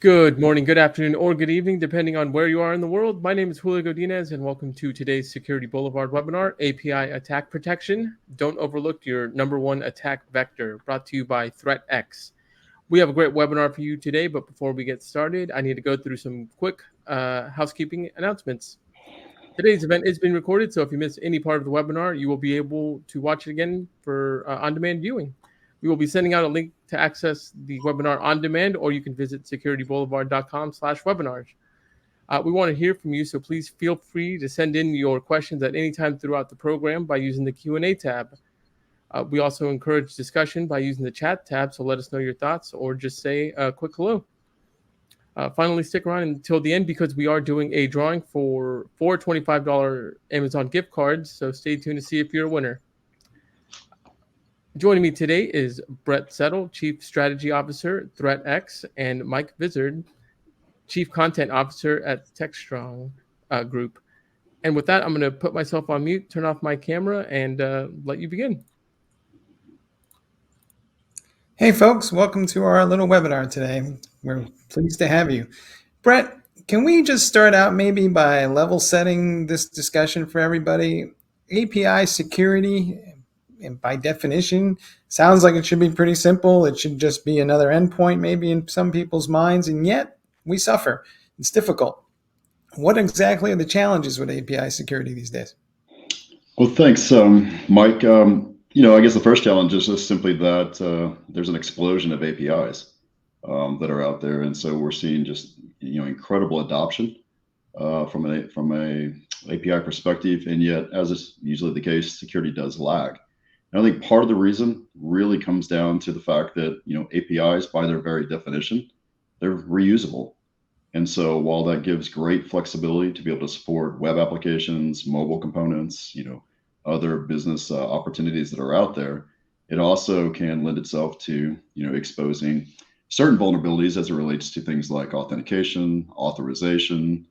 Good morning, good afternoon, or good evening, depending on where you are in the world. My name is Julio Godinez, and welcome to today's Security Boulevard webinar, API Attack Protection. Don't overlook your number one attack vector, brought to you by ThreatX. We have a great webinar for you today, but before we get started, I need to go through some quick housekeeping announcements. Today's event is being recorded, so if you miss any part of the webinar, you will be able to watch it again for on-demand viewing. We will be sending out a link to access the webinar on demand, or you can visit securityboulevard.com/webinars. We want to hear from you, so please feel free to send in your questions at any time throughout the program by using the Q&A tab. We also encourage discussion by using the chat tab, so let us know your thoughts or just say a quick hello. Finally, stick around until the end because we are doing a drawing for four $25 Amazon gift cards, so stay tuned to see if you're a winner. Joining me today is Bret Settle, Chief Strategy Officer, ThreatX, and Mike Vizard, Chief Content Officer at Techstrong Group. And with that, I'm going to put myself on mute, turn off my camera, and let you begin. Hey folks, welcome to our little webinar today. We're pleased to have you. Bret, can we just start out maybe by level setting this discussion for everybody? API security, and by definition, sounds like it should be pretty simple. It should just be another endpoint maybe in some people's minds, and yet we suffer. It's difficult. What exactly are the challenges with API security these days? Well, thanks, Mike. I guess the first challenge is just simply that there's an explosion of APIs that are out there, and so we're seeing just incredible adoption from a API perspective, and yet, as is usually the case, security does lag. And I think part of the reason really comes down to the fact that APIs, by their very definition, they're reusable. And so while that gives great flexibility to be able to support web applications, mobile components, other business opportunities that are out there, it also can lend itself to exposing certain vulnerabilities as it relates to things like authentication, authorization.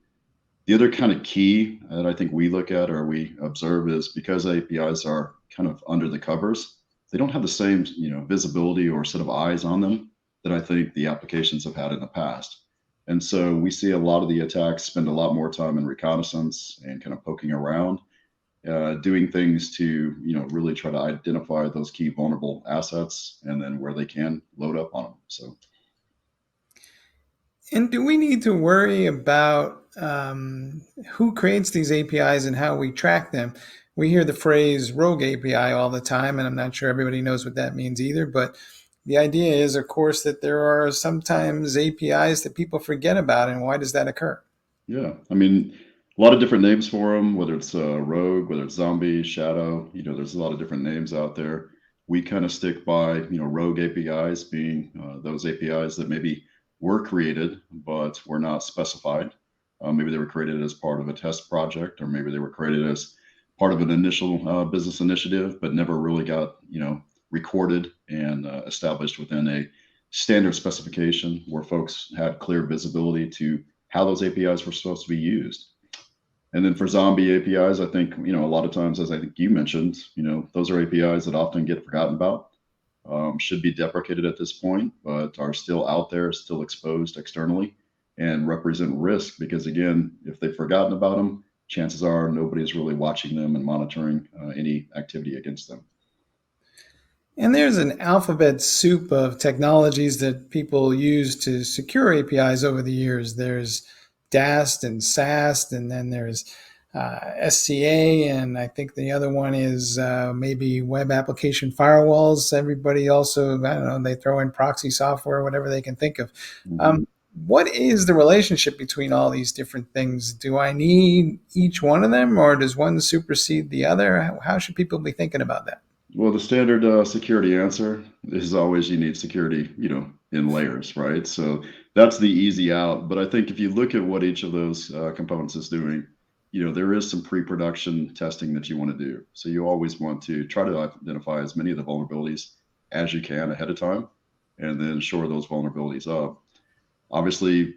The other kind of key that I think we look at or we observe is because APIs are kind of under the covers, they don't have the same visibility or set of eyes on them that I think the applications have had in the past. And so we see a lot of the attacks spend a lot more time in reconnaissance and kind of poking around, doing things to really try to identify those key vulnerable assets and then where they can load up on them. So. And do we need to worry about who creates these APIs and how we track them? We hear the phrase rogue API all the time, and I'm not sure everybody knows what that means either. But the idea is, of course, that there are sometimes APIs that people forget about. And why does that occur? Yeah, I mean, a lot of different names for them, whether it's rogue, whether it's zombie, shadow, there's a lot of different names out there. We kind of stick by, rogue APIs being those APIs that maybe were created, but were not specified. Maybe they were created as part of a test project, or maybe they were created as part of an initial business initiative, but never really got, recorded and established within a standard specification where folks had clear visibility to how those APIs were supposed to be used. And then for zombie APIs, I think, a lot of times, as I think you mentioned, those are APIs that often get forgotten about. Should be deprecated at this point, but are still out there, still exposed externally, and represent risk because, again, if they've forgotten about them, chances are nobody's really watching them and monitoring any activity against them. And there's an alphabet soup of technologies that people use to secure APIs over the years. There's DAST and SAST, and then there's SCA, and I think the other one is maybe web application firewalls. Everybody also, I don't know, they throw in proxy software, whatever they can think of. Mm-hmm. What is the relationship between all these different things? Do I need each one of them, or does one supersede the other? How should people be thinking about that? Well, the standard security answer is always you need security, in layers, right? So that's the easy out. But I think if you look at what each of those components is doing, there is some pre-production testing that you want to do. So you always want to try to identify as many of the vulnerabilities as you can ahead of time, and then shore those vulnerabilities up. Obviously,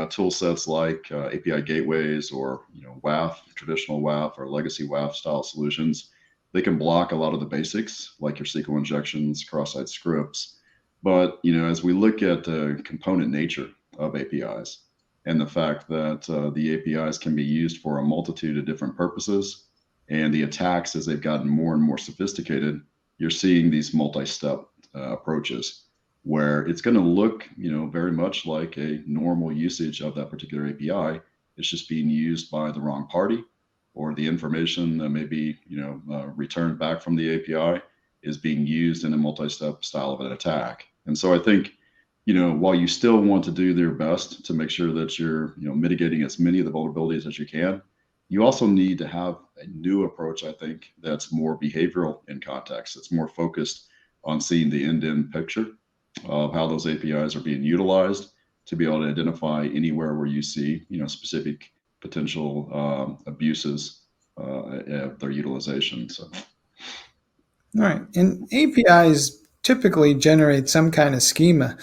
tool sets like API gateways or WAF, traditional WAF or legacy WAF style solutions, they can block a lot of the basics like your SQL injections, cross-site scripts. But as we look at the component nature of APIs, and the fact that the APIs can be used for a multitude of different purposes. And the attacks, as they've gotten more and more sophisticated, you're seeing these multi-step approaches where it's going to look, very much like a normal usage of that particular API. It's just being used by the wrong party, or the information that may be, returned back from the API is being used in a multi-step style of an attack. And so I think, while you still want to do their best to make sure that you're, mitigating as many of the vulnerabilities as you can, you also need to have a new approach, I think, that's more behavioral in context. It's more focused on seeing the end-to-end picture of how those APIs are being utilized to be able to identify anywhere where you see, specific potential abuses of their utilization. So, All right. And APIs typically generate some kind of schema.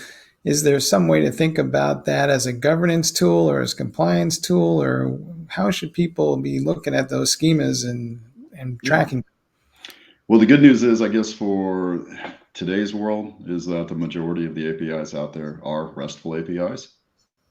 Is there some way to think about that as a governance tool or as a compliance tool, or how should people be looking at those schemas and tracking? Well, the good news is, I guess, for today's world, is that the majority of the APIs out there are RESTful APIs.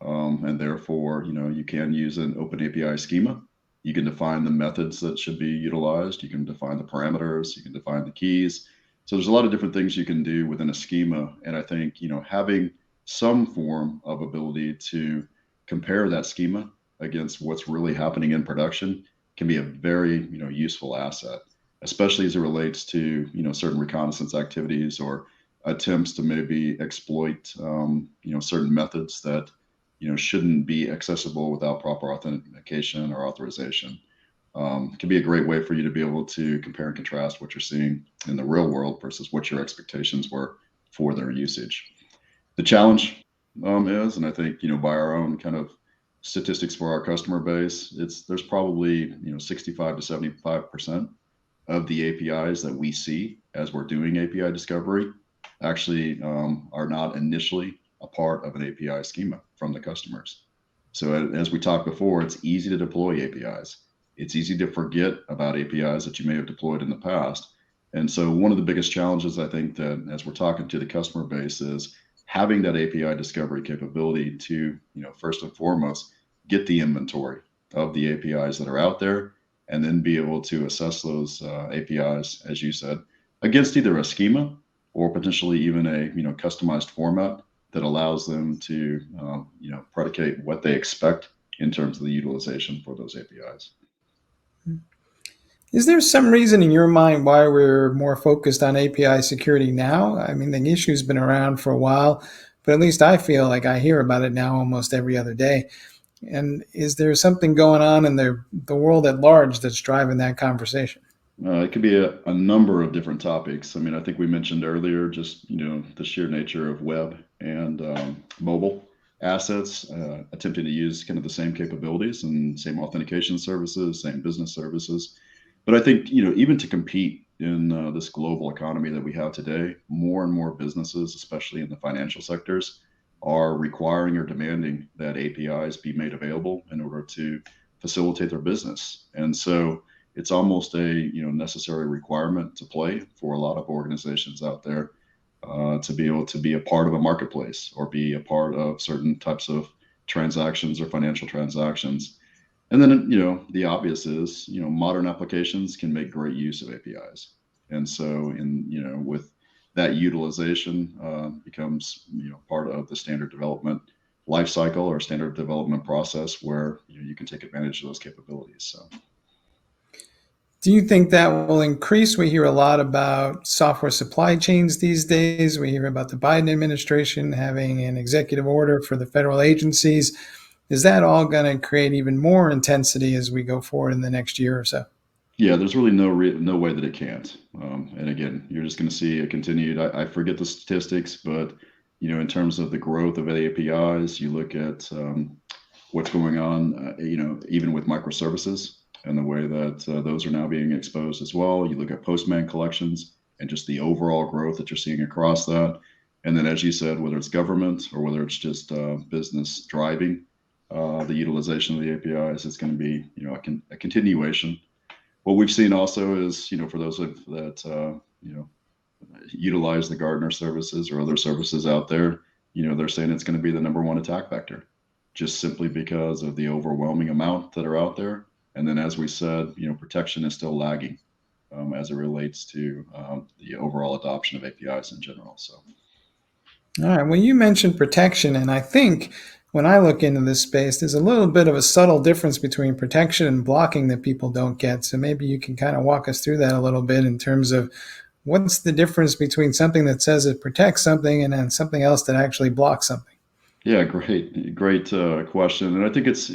And therefore, you can use an open API schema. You can define the methods that should be utilized. You can define the parameters. You can define the keys. So there's a lot of different things you can do within a schema. And I think, having some form of ability to compare that schema against what's really happening in production can be a very, useful asset, especially as it relates to, certain reconnaissance activities or attempts to maybe exploit, certain methods that, shouldn't be accessible without proper authentication or authorization. Can be a great way for you to be able to compare and contrast what you're seeing in the real world versus what your expectations were for their usage. The challenge is, and I think, by our own kind of statistics for our customer base, there's probably, 65 to 75% of the APIs that we see as we're doing API discovery actually are not initially a part of an API schema from the customers. So as we talked before, it's easy to deploy APIs. It's easy to forget about APIs that you may have deployed in the past. And so one of the biggest challenges, I think, that as we're talking to the customer base, is having that API discovery capability to, first and foremost, get the inventory of the APIs that are out there, and then be able to assess those APIs, as you said, against either a schema or potentially even a, customized format that allows them to, predicate what they expect in terms of the utilization for those APIs. Is there some reason in your mind why we're more focused on API security now? I mean, the issue's been around for a while, but at least I feel like I hear about it now almost every other day. And is there something going on in the world at large that's driving that conversation? It could be a number of different topics. I mean, I think we mentioned earlier just, the sheer nature of web and mobile assets, attempting to use kind of the same capabilities and same authentication services, same business services. But I think, even to compete in this global economy that we have today, more and more businesses, especially in the financial sectors, are requiring or demanding that APIs be made available in order to facilitate their business. And so it's almost a necessary requirement to play for a lot of organizations out there to be able to be a part of a marketplace or be a part of certain types of transactions or financial transactions. And then, the obvious is, modern applications can make great use of APIs. And so with that utilization becomes, part of the standard development lifecycle or standard development process where you can take advantage of those capabilities. So. Do you think that will increase? We hear a lot about software supply chains these days. We hear about the Biden administration having an executive order for the federal agencies. Is that all going to create even more intensity as we go forward in the next year or so? Yeah, there's really no way that it can't. And again, you're just going to see a continued, I forget the statistics, but, in terms of the growth of APIs, you look at what's going on, even with microservices and the way that those are now being exposed as well. You look at Postman collections and just the overall growth that you're seeing across that. And then, as you said, whether it's government or whether it's just business driving the utilization of the APIs, it's going to be, a continuation. What we've seen also is, for those that, utilize the Gartner services or other services out there, they're saying it's going to be the number one attack vector, just simply because of the overwhelming amount that are out there. And then, as we said, protection is still lagging as it relates to the overall adoption of APIs in general. So, All right. Well, you mentioned protection, and I think when I look into this space, there's a little bit of a subtle difference between protection and blocking that people don't get. So maybe you can kind of walk us through that a little bit in terms of what's the difference between something that says it protects something and then something else that actually blocks something. yeah, great question. And I think it's,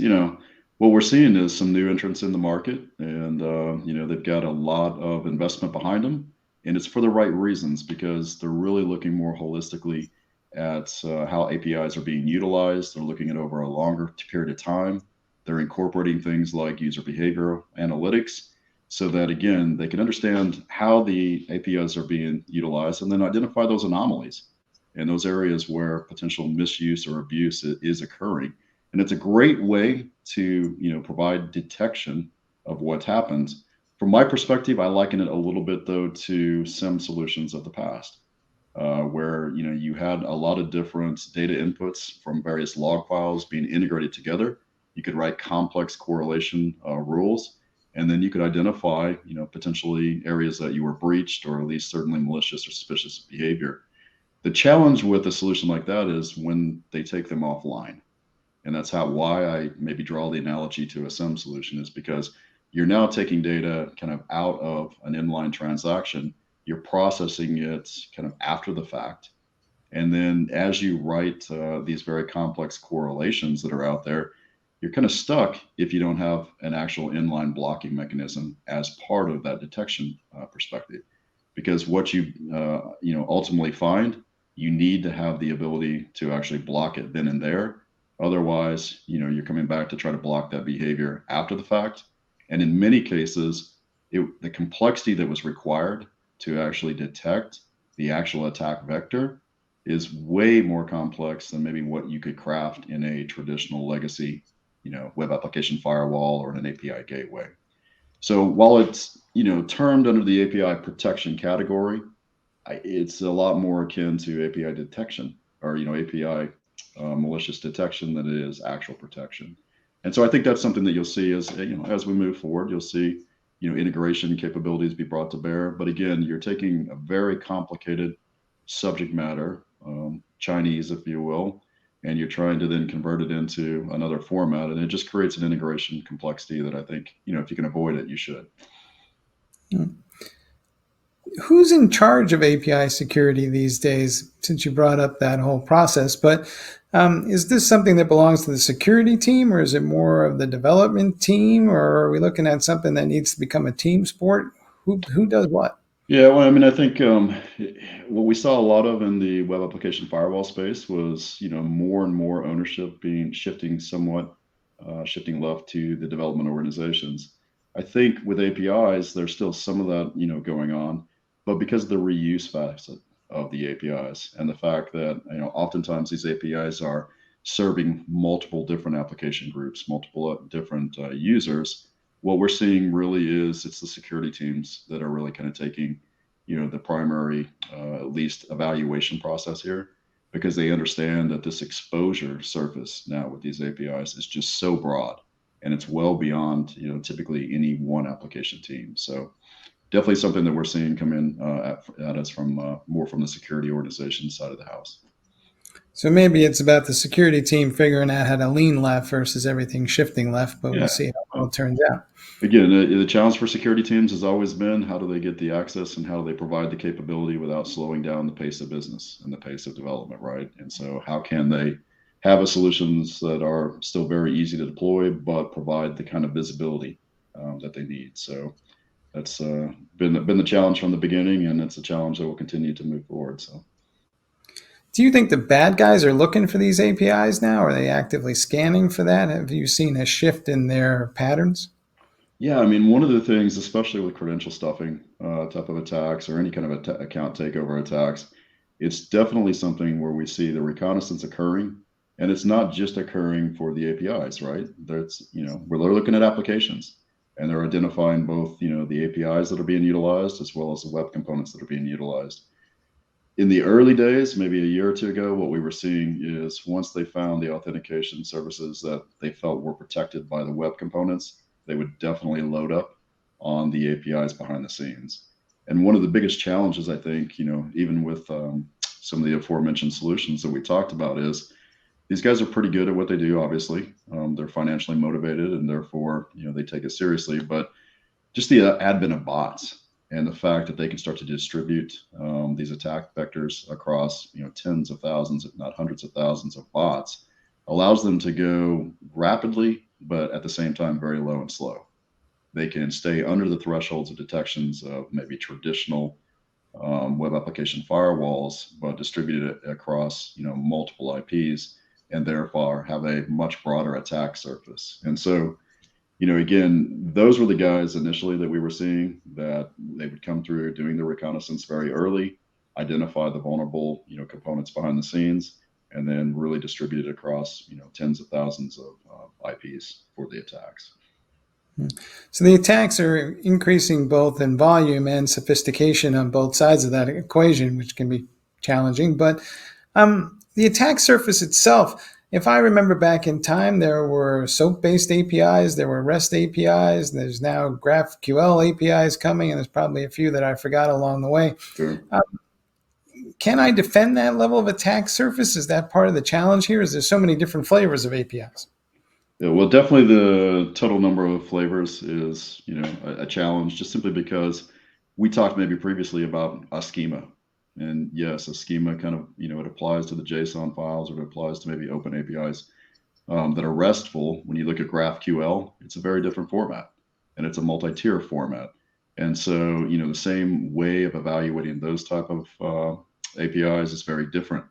what we're seeing is some new entrants in the market, and they've got a lot of investment behind them, and it's for the right reasons because they're really looking more holistically at how APIs are being utilized. They're looking at over a longer period of time. They're incorporating things like user behavioral analytics so that, again, they can understand how the APIs are being utilized and then identify those anomalies in those areas where potential misuse or abuse is occurring. And it's a great way to provide detection of what happens. From my perspective, I liken it a little bit though to SIEM solutions of the past, where you had a lot of different data inputs from various log files being integrated together. You could write complex correlation rules, and then you could identify potentially areas that you were breached or at least certainly malicious or suspicious behavior. The challenge with a solution like that is when they take them offline. And that's why I maybe draw the analogy to a SIEM solution is because you're now taking data kind of out of an inline transaction, you're processing it kind of after the fact. And then as you write these very complex correlations that are out there, you're kind of stuck if you don't have an actual inline blocking mechanism as part of that detection perspective. Because what you ultimately find, you need to have the ability to actually block it then and there. Otherwise, you're coming back to try to block that behavior after the fact. And in many cases, the complexity that was required to actually detect the actual attack vector is way more complex than maybe what you could craft in a traditional legacy, web application firewall or an API gateway. So while it's termed under the API protection category, it's a lot more akin to API detection or API malicious detection than it is actual protection. And so I think that's something that you'll see as we move forward. You'll see integration capabilities be brought to bear. But again, you're taking a very complicated subject matter, Chinese, if you will, and you're trying to then convert it into another format, and it just creates an integration complexity that I think if you can avoid it, you should. Who's in charge of API security these days, since you brought up that whole process? But is this something that belongs to the security team, or is it more of the development team, or are we looking at something that needs to become a team sport? Who does what? Yeah, well, I mean, I think what we saw a lot of in the web application firewall space was, more and more ownership shifting left to the development organizations. I think with APIs, there's still some of that, going on, but because of the reuse facet of the APIs and the fact that, oftentimes these APIs are serving multiple different application groups, multiple different users, what we're seeing really is it's the security teams that are really kind of taking, the primary, at least evaluation process here, because they understand that this exposure surface now with these APIs is just so broad and it's well beyond, typically any one application team. So definitely something that we're seeing come in at us from more from the security organization side of the house. So maybe it's about the security team figuring out how to lean left versus everything shifting left, but we'll see how it all turns out. Again, the challenge for security teams has always been how do they get the access and how do they provide the capability without slowing down the pace of business and the pace of development, right? And so how can they have a solutions that are still very easy to deploy, but provide the kind of visibility that they need? So that's been the challenge from the beginning, and it's a challenge that will continue to move forward. So. Do you think the bad guys are looking for these APIs now? Are they actively scanning for that? Have you seen a shift in their patterns? Yeah, I mean, one of the things, especially with credential stuffing type of attacks or any kind of account takeover attacks, it's definitely something where we see the reconnaissance occurring, and it's not just occurring for the APIs, right? That's where they're looking at applications, and they're identifying both the APIs that are being utilized as well as the web components that are being utilized. In the early days, maybe a year or two ago, what we were seeing is once they found the authentication services that they felt were protected by the web components, they would definitely load up on the APIs behind the scenes. And one of the biggest challenges, I think, even with some of the aforementioned solutions that we talked about, is these guys are pretty good at what they do. Obviously, they're financially motivated, and therefore, they take it seriously. But just the advent of bots and the fact that they can start to distribute these attack vectors across tens of thousands, if not hundreds of thousands of bots, allows them to go rapidly, but at the same time very low and slow. They can stay under the thresholds of detections of maybe traditional web application firewalls, but distribute it across multiple IPs, and therefore have a much broader attack surface. And so again, those were the guys initially that we were seeing, that they would come through doing the reconnaissance very early, identify the vulnerable, components behind the scenes, and then really distribute it across, tens of thousands of IPs for the attacks. So the attacks are increasing both in volume and sophistication on both sides of that equation, which can be challenging. But the attack surface itself, if I remember back in time, there were SOAP-based APIs, there were REST APIs, there's now GraphQL APIs coming, and there's probably a few that I forgot along the way. Sure. Can I defend that level of attack surface? Is that part of the challenge here? Is there so many different flavors of APIs? Yeah, well, definitely the total number of flavors is, a challenge, just simply because we talked maybe previously about a schema. And yes, a schema kind of, it applies to the JSON files, or it applies to maybe open APIs that are RESTful. When you look at GraphQL, it's a very different format, and it's a multi-tier format. And so, the same way of evaluating those type of APIs is very different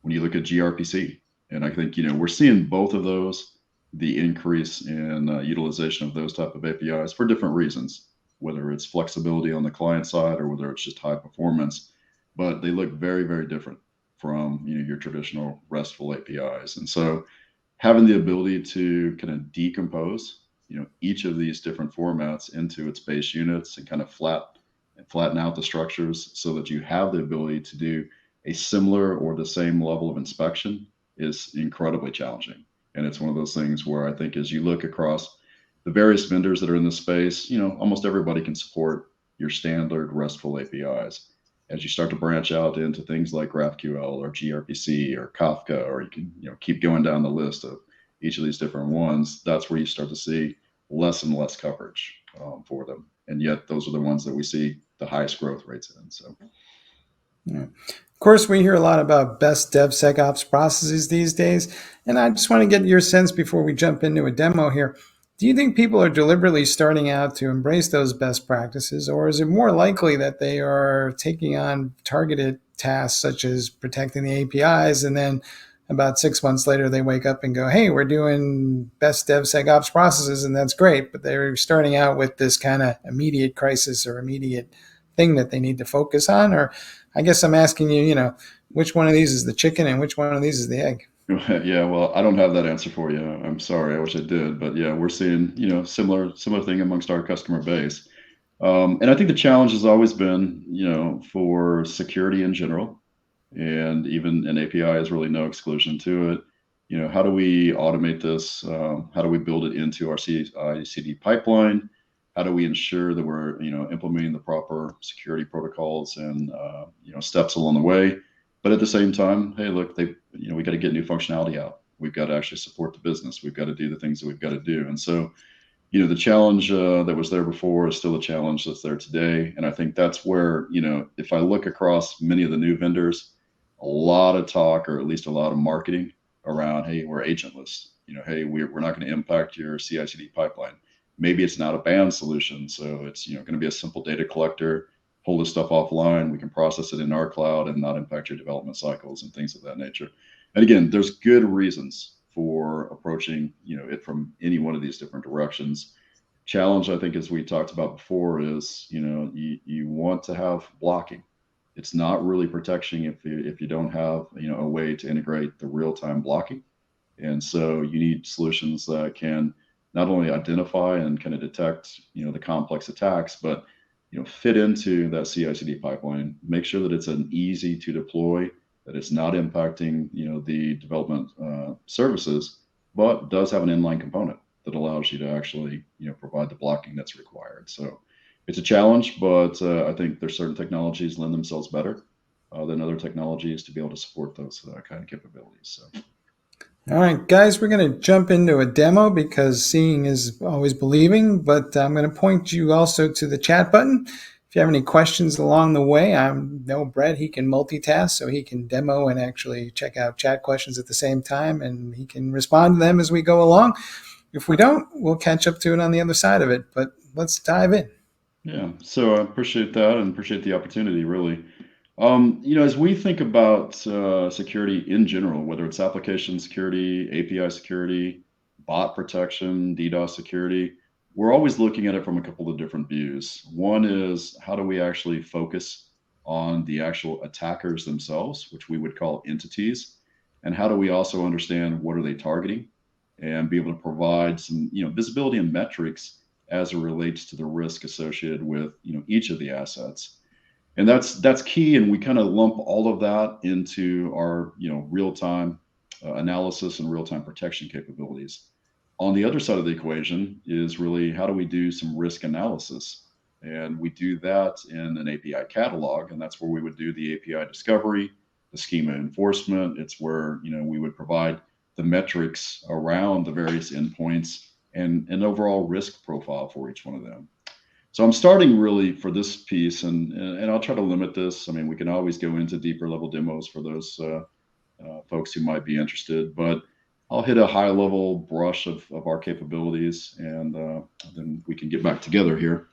when you look at gRPC. And I think, we're seeing both of those, the increase in utilization of those type of APIs for different reasons, whether it's flexibility on the client side or whether it's just high performance, but they look very, very different from your traditional RESTful APIs. And so having the ability to kind of decompose each of these different formats into its base units and kind of flatten out the structures so that you have the ability to do a similar or the same level of inspection is incredibly challenging. And it's one of those things where I think as you look across the various vendors that are in the space, almost everybody can support your standard RESTful APIs. As you start to branch out into things like GraphQL or gRPC or Kafka, or you can keep going down the list of each of these different ones, that's where you start to see less and less coverage for them. And yet those are the ones that we see the highest growth rates in. So. Yeah. Of course, we hear a lot about best DevSecOps processes these days, and I just want to get your sense before we jump into a demo here. Do you think people are deliberately starting out to embrace those best practices, or is it more likely that they are taking on targeted tasks such as protecting the APIs, and then about 6 months later they wake up and go, hey, we're doing best DevSecOps processes, and that's great, but they're starting out with this kind of immediate crisis or immediate thing that they need to focus on? Or I guess I'm asking you, which one of these is the chicken and which one of these is the egg? Yeah, well, I don't have that answer for you. I'm sorry. I wish I did, but yeah, we're seeing, similar thing amongst our customer base. And I think the challenge has always been, for security in general, and even an API is really no exclusion to it. How do we automate this? How do we build it into our CI/CD pipeline? How do we ensure that we're, implementing the proper security protocols and, steps along the way? But at the same time, hey, look, we got to get new functionality out. We've got to actually support the business. We've got to do the things that we've got to do. And so, the challenge that was there before is still a challenge that's there today. And I think that's where, if I look across many of the new vendors, a lot of talk, or at least a lot of marketing around, hey, we're agentless. Hey, we're not going to impact your CI/CD pipeline. Maybe it's not a banned solution, so it's going to be a simple data collector. Pull this stuff offline. We can process it in our cloud and not impact your development cycles and things of that nature. And again, there's good reasons for approaching it from any one of these different directions. Challenge, I think, as we talked about before, is you want to have blocking. It's not really protection if you don't have a way to integrate the real-time blocking. And so you need solutions that can not only identify and kind of detect the complex attacks, but fit into that CI/CD pipeline. Make sure that it's an easy to deploy, that it's not impacting, the development services, but does have an inline component that allows you to actually, provide the blocking that's required. So it's a challenge, but I think there's certain technologies lend themselves better than other technologies to be able to support those kind of capabilities. So. All right, guys, we're going to jump into a demo because seeing is always believing, but I'm going to point you also to the chat button. If you have any questions along the way, I know Bret, he can multitask, so he can demo and actually check out chat questions at the same time, and he can respond to them as we go along. If we don't, we'll catch up to it on the other side of it, but let's dive in. Yeah, so I appreciate that and appreciate the opportunity, really. As we think about security in general, whether it's application security, API security, bot protection, DDoS security, we're always looking at it from a couple of different views. One is how do we actually focus on the actual attackers themselves, which we would call entities, and how do we also understand what are they targeting and be able to provide some, visibility and metrics as it relates to the risk associated with, each of the assets. And that's key, and we kind of lump all of that into our real-time analysis and real-time protection capabilities. On the other side of the equation is really how do we do some risk analysis, and we do that in an API catalog, and that's where we would do the API discovery, the schema enforcement. It's where we would provide the metrics around the various endpoints and an overall risk profile for each one of them. So I'm starting really for this piece, and I'll try to limit this. I mean, we can always go into deeper level demos for those folks who might be interested, but I'll hit a high level brush of our capabilities, and then we can get back together here.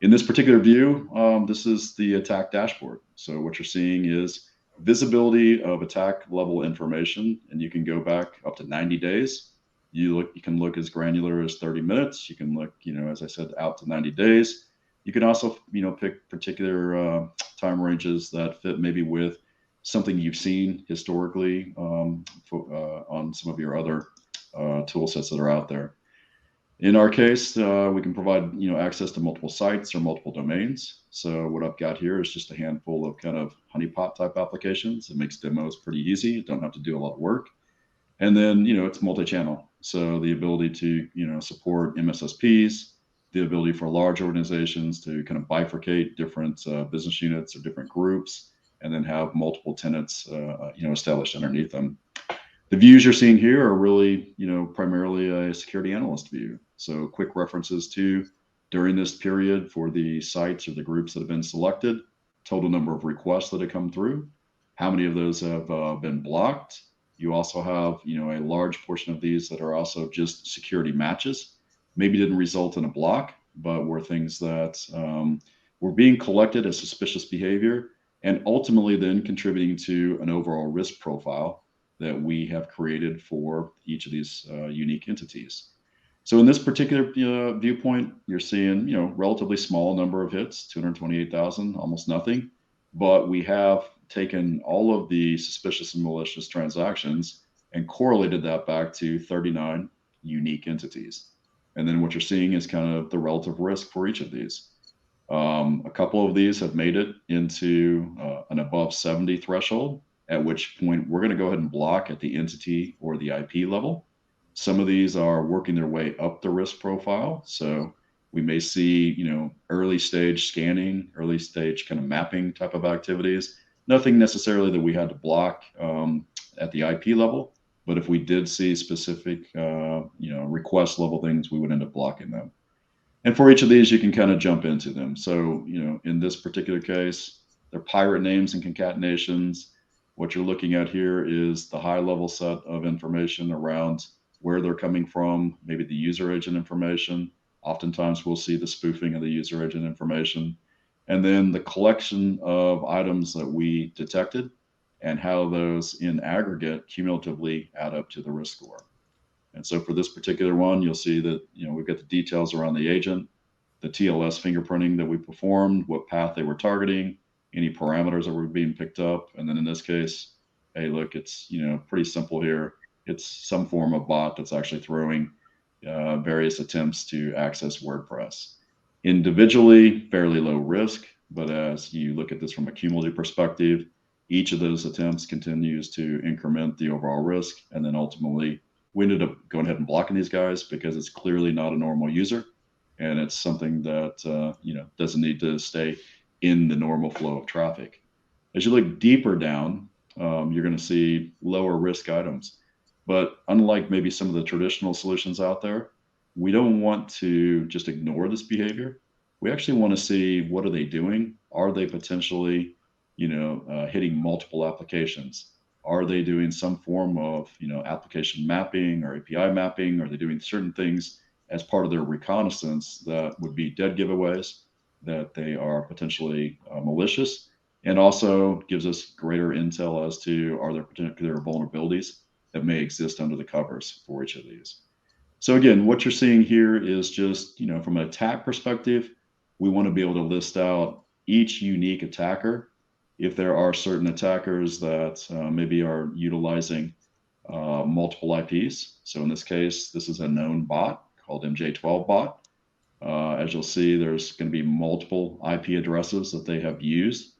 In this particular view, this is the attack dashboard. So what you're seeing is visibility of attack level information, and you can go back up to 90 days. You can look as granular as 30 minutes. You can look, as I said, out to 90 days. You can also, pick particular time ranges that fit maybe with something you've seen historically on some of your other tool sets that are out there. In our case, we can provide, access to multiple sites or multiple domains. So what I've got here is just a handful of kind of honeypot type applications. It makes demos pretty easy. You don't have to do a lot of work. And then, it's multi-channel. So the ability to, support MSSPs, the ability for large organizations to kind of bifurcate different business units or different groups, and then have multiple tenants, established underneath them. The views you're seeing here are really, primarily a security analyst view. So quick references to during this period for the sites or the groups that have been selected, total number of requests that have come through, how many of those have been blocked. You also have, a large portion of these that are also just security matches. Maybe didn't result in a block, but were things that were being collected as suspicious behavior, and ultimately then contributing to an overall risk profile that we have created for each of these unique entities. So in this particular viewpoint, you're seeing, relatively small number of hits, 228,000, almost nothing, but we have taken all of the suspicious and malicious transactions and correlated that back to 39 unique entities. And then what you're seeing is kind of the relative risk for each of these. A couple of these have made it into an above 70 threshold, at which point we're going to go ahead and block at the entity or the IP level. Some of these are working their way up the risk profile. So we may see, early stage scanning, early stage kind of mapping type of activities. Nothing necessarily that we had to block at the IP level, but if we did see specific, request level things, we would end up blocking them. And for each of these, you can kind of jump into them. So, in this particular case, they're pirate names and concatenations. What you're looking at here is the high level set of information around where they're coming from, maybe the user agent information. Oftentimes we'll see the spoofing of the user agent information. And then the collection of items that we detected and how those in aggregate cumulatively add up to the risk score. And so for this particular one, you'll see that, we've got the details around the agent, the TLS fingerprinting that we performed, what path they were targeting, any parameters that were being picked up. And then in this case, hey, look, it's, pretty simple here. It's some form of bot that's actually throwing various attempts to access WordPress. Individually, fairly low risk, but as you look at this from a cumulative perspective, each of those attempts continues to increment the overall risk. And then ultimately, we ended up going ahead and blocking these guys because it's clearly not a normal user. And it's something that doesn't need to stay in the normal flow of traffic. As you look deeper down, you're going to see lower risk items. But unlike maybe some of the traditional solutions out there, we don't want to just ignore this behavior. We actually want to see, what are they doing? Are they potentially, hitting multiple applications? Are they doing some form of, application mapping or API mapping? Are they doing certain things as part of their reconnaissance that would be dead giveaways, that they are potentially malicious, and also gives us greater intel as to, are there particular vulnerabilities that may exist under the covers for each of these. So again, what you're seeing here is just, from an attack perspective, we want to be able to list out each unique attacker. If there are certain attackers that maybe are utilizing multiple IPs. So in this case, this is a known bot called MJ12 bot. As you'll see, there's going to be multiple IP addresses that they have used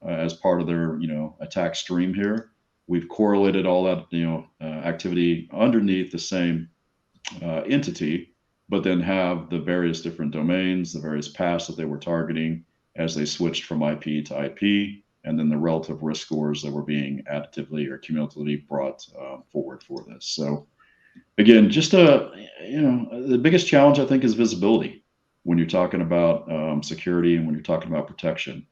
as part of their, attack stream here. We've correlated all that, activity underneath the same entity, but then have the various different domains, the various paths that they were targeting as they switched from IP to IP, and then the relative risk scores that were being additively or cumulatively brought forward for this. So again, just the biggest challenge, I think, is visibility when you're talking about security and when you're talking about protection.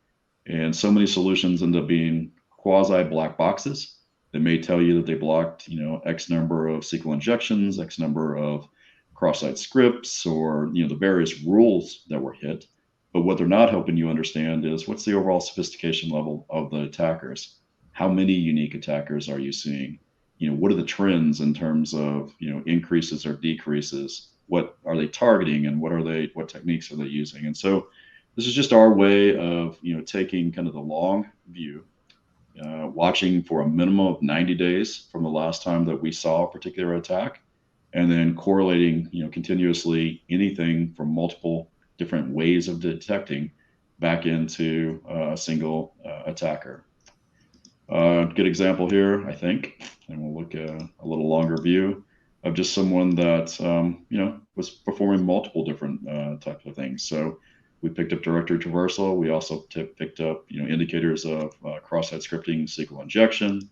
And so many solutions end up being quasi black boxes. They may tell you that they blocked, X number of SQL injections, X number of cross-site scripts, or, the various rules that were hit. But what they're not helping you understand is, what's the overall sophistication level of the attackers? How many unique attackers are you seeing? What are the trends in terms of, increases or decreases? What are they targeting, and what techniques are they using? And so this is just our way of, taking kind of the long view, watching for a minimum of 90 days from the last time that we saw a particular attack, and then correlating, continuously anything from multiple different ways of detecting back into a single attacker. Good example here, I think, and we'll look at a little longer view of just someone that, was performing multiple different types of things. So we picked up directory traversal. We also picked up, indicators of cross-site scripting, SQL injection.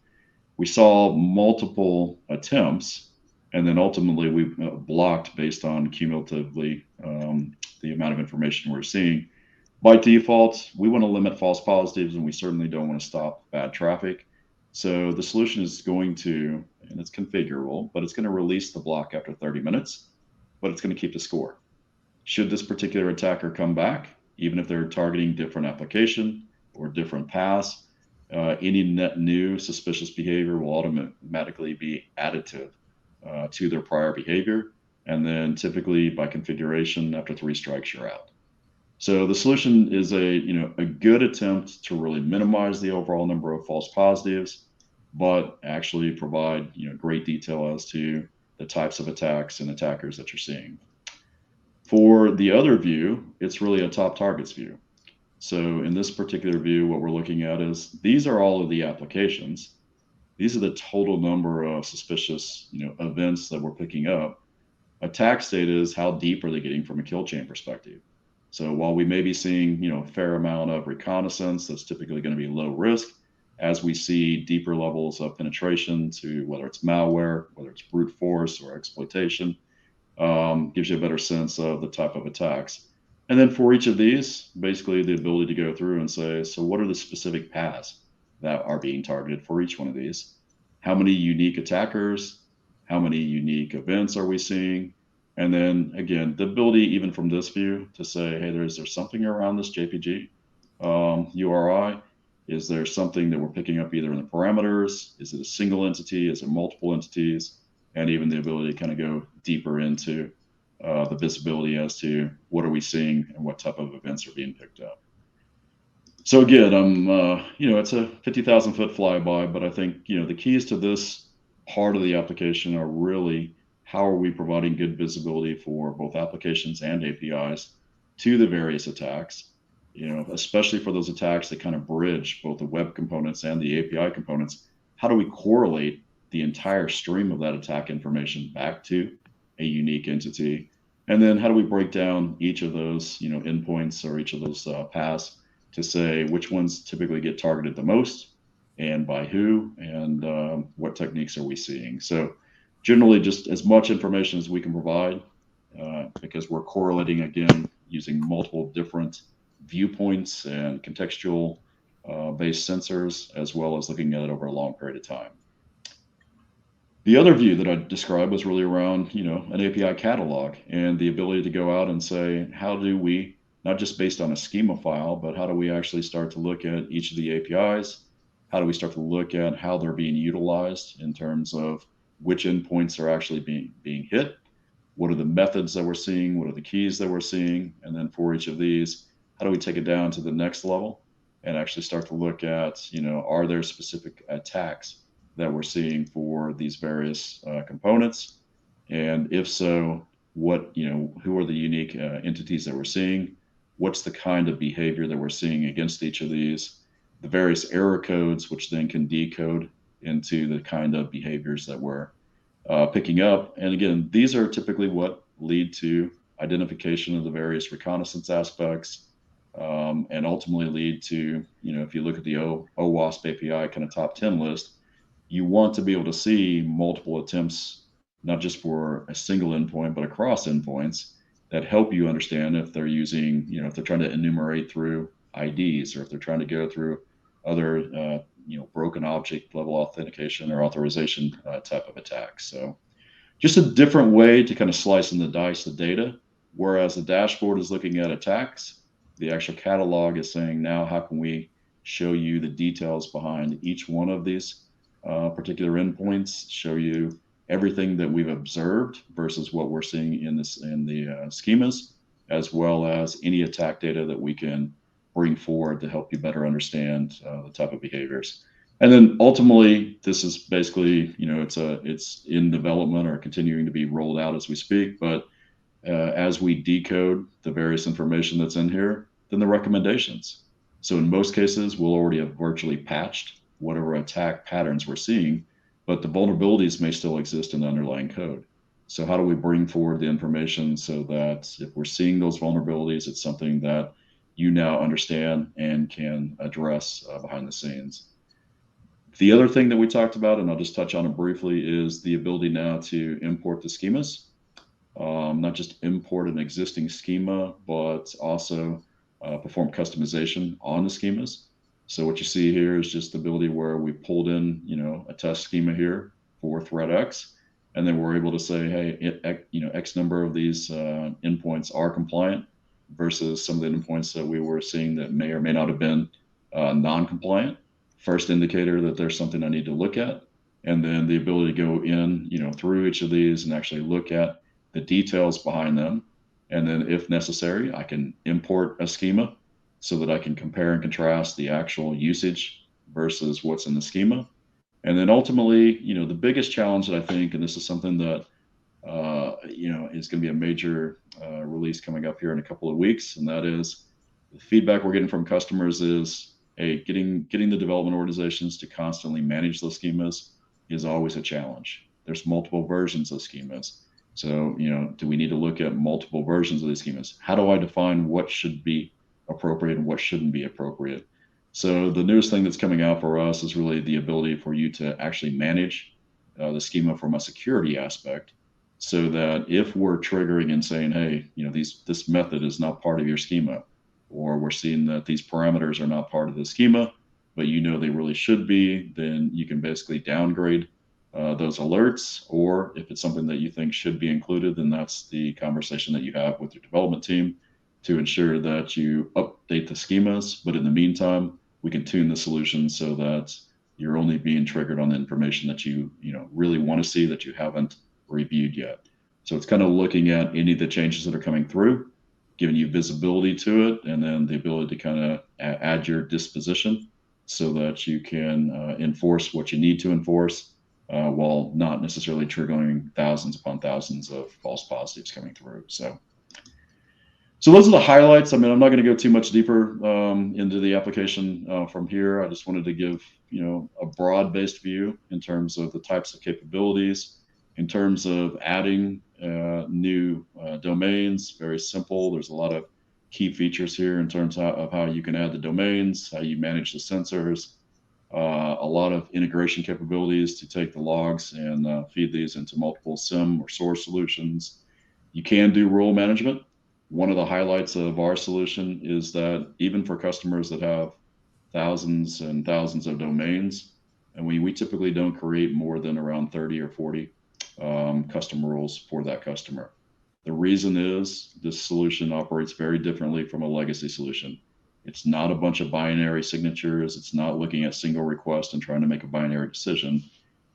We saw multiple attempts, and then ultimately we blocked based on cumulatively the amount of information we're seeing. By default, we want to limit false positives, and we certainly don't want to stop bad traffic. So the solution is going to, and it's configurable, but it's going to release the block after 30 minutes, but it's going to keep the score. Should this particular attacker come back, even if they're targeting different application or different paths, any net new suspicious behavior will automatically be additive to their prior behavior. And then typically by configuration, after 3 strikes, you're out. So the solution is a good attempt to really minimize the overall number of false positives, but actually provide great detail as to the types of attacks and attackers that you're seeing. For the other view, it's really a top targets view. So in this particular view, what we're looking at is, these are all of the applications. These are the total number of suspicious events that we're picking up. Attack state is, how deep are they getting from a kill chain perspective? So while we may be seeing a fair amount of reconnaissance, that's typically going to be low risk. As we see deeper levels of penetration to, whether it's malware, whether it's brute force or exploitation, gives you a better sense of the type of attacks. And then for each of these, basically the ability to go through and say, so what are the specific paths that are being targeted for each one of these? How many unique attackers? How many unique events are we seeing? And then again, the ability, even from this view, to say, hey, is there something around this JPG URI? Is there something that we're picking up either in the parameters? Is it a single entity? Is it multiple entities? And even the ability to kind of go deeper into the visibility as to what are we seeing and what type of events are being picked up. So again, it's a 50,000 foot flyby, but I think, the keys to this part of the application are really, how are we providing good visibility for both applications and APIs? to the various attacks, especially for those attacks that kind of bridge both the web components and the API components. How do we correlate the entire stream of that attack information back to a unique entity? And then how do we break down each of those, endpoints or each of those paths to say which ones typically get targeted the most and by who, and what techniques are we seeing? So generally just as much information as we can provide, because we're correlating again using multiple different viewpoints and contextual based sensors, as well as looking at it over a long period of time. The other view that I described was really around, an API catalog and the ability to go out and say, how do we, not just based on a schema file, but how do we actually start to look at each of the APIs? How do we start to look at how they're being utilized in terms of which endpoints are actually being hit? What are the methods that we're seeing? What are the keys that we're seeing? And then for each of these, how do we take it down to the next level and actually start to look at, are there specific attacks that we're seeing for these various components? And if so, what, who are the unique entities that we're seeing? What's the kind of behavior that we're seeing against each of these? The various error codes, which then can decode into the kind of behaviors that we're picking up. And again, these are typically what lead to identification of the various reconnaissance aspects, and ultimately lead to, if you look at the OWASP API kind of top 10 list, you want to be able to see multiple attempts, not just for a single endpoint, but across endpoints that help you understand if they're using, if they're trying to enumerate through IDs, or if they're trying to go through other, broken object level authentication or authorization type of attacks. So just a different way to kind of slice and dice the data. Whereas the dashboard is looking at attacks, the actual catalog is saying, now how can we show you the details behind each one of these particular endpoints, show you everything that we've observed versus what we're seeing in the schemas, as well as any attack data that we can bring forward to help you better understand the type of behaviors. And then ultimately, this is basically, it's in development or continuing to be rolled out as we speak. But as we decode the various information that's in here, then the recommendations. So in most cases, we'll already have virtually patched whatever attack patterns we're seeing, but the vulnerabilities may still exist in the underlying code. So how do we bring forward the information so that if we're seeing those vulnerabilities, it's something that you now understand and can address behind the scenes. The other thing that we talked about, and I'll just touch on it briefly, is the ability now to import the schemas. Not just import an existing schema, but also perform customization on the schemas. So what you see here is just the ability where we pulled in, a test schema here for ThreatX, and then we're able to say, hey, X number of these endpoints are compliant versus some of the endpoints that we were seeing that may or may not have been non-compliant. First indicator that there's something I need to look at, and then the ability to go in, through each of these and actually look at the details behind them. And then if necessary, I can import a schema so that I can compare and contrast the actual usage versus what's in the schema. And then ultimately, the biggest challenge that I think, and this is something that, is going to be a major release coming up here in a couple of weeks. And that is the feedback we're getting from customers is, hey, getting the development organizations to constantly manage those schemas is always a challenge. There's multiple versions of schemas. So, do we need to look at multiple versions of these schemas? How do I define what should be appropriate and what shouldn't be appropriate? So the newest thing that's coming out for us is really the ability for you to actually manage the schema from a security aspect, so that if we're triggering and saying, hey, this method is not part of your schema, or we're seeing that these parameters are not part of the schema, but they really should be, then you can basically downgrade those alerts. Or if it's something that you think should be included, then that's the conversation that you have with your development team to ensure that you update the schemas. But in the meantime, we can tune the solution so that you're only being triggered on the information that you really want to see that you haven't reviewed yet. So it's kind of looking at any of the changes that are coming through, giving you visibility to it, and then the ability to kind of add your disposition so that you can enforce what you need to enforce, while not necessarily triggering thousands upon thousands of false positives coming through. So So those are the highlights. I mean, I'm not going to go too much deeper into the application from here. I just wanted to give, a broad-based view in terms of the types of capabilities, in terms of adding new domains. Very simple. There's a lot of key features here in terms of how you can add the domains, how you manage the sensors, a lot of integration capabilities to take the logs and feed these into multiple SIM or source solutions. You can do rule management. One of the highlights of our solution is that even for customers that have thousands and thousands of domains, and we typically don't create more than around 30 or 40 custom rules for that customer. The reason is this solution operates very differently from a legacy solution. It's not a bunch of binary signatures. It's not looking at single requests and trying to make a binary decision.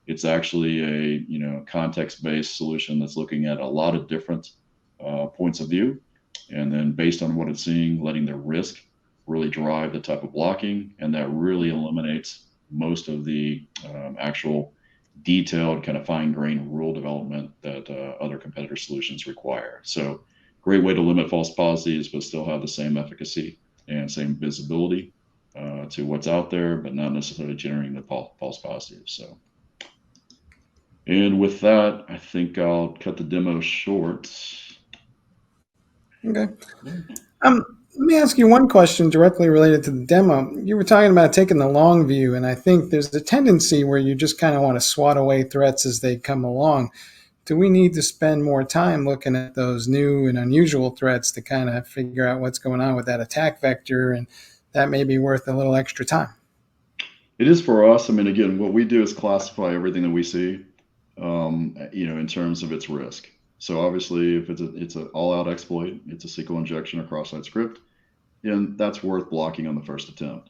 It's actually a context-based solution that's looking at a lot of different points of view, and then based on what it's seeing, letting the risk really drive the type of blocking, and that really eliminates most of the actual detailed kind of fine-grained rule development that other competitor solutions require. So great way to limit false positives, but still have the same efficacy and same visibility to what's out there, but not necessarily generating the false positives. So, and with that, I think I'll cut the demo short. Okay. Let me ask you one question directly related to the demo. You were talking about taking the long view, and I think there's a tendency where you just kind of want to swat away threats as they come along. Do we need to spend more time looking at those new and unusual threats to kind of figure out what's going on with that attack vector, and that may be worth a little extra time? It is for us. I mean, again, what we do is classify everything that we see, in terms of its risk. So obviously, if it's an all-out exploit, it's a SQL injection or cross-site script, and that's worth blocking on the first attempt.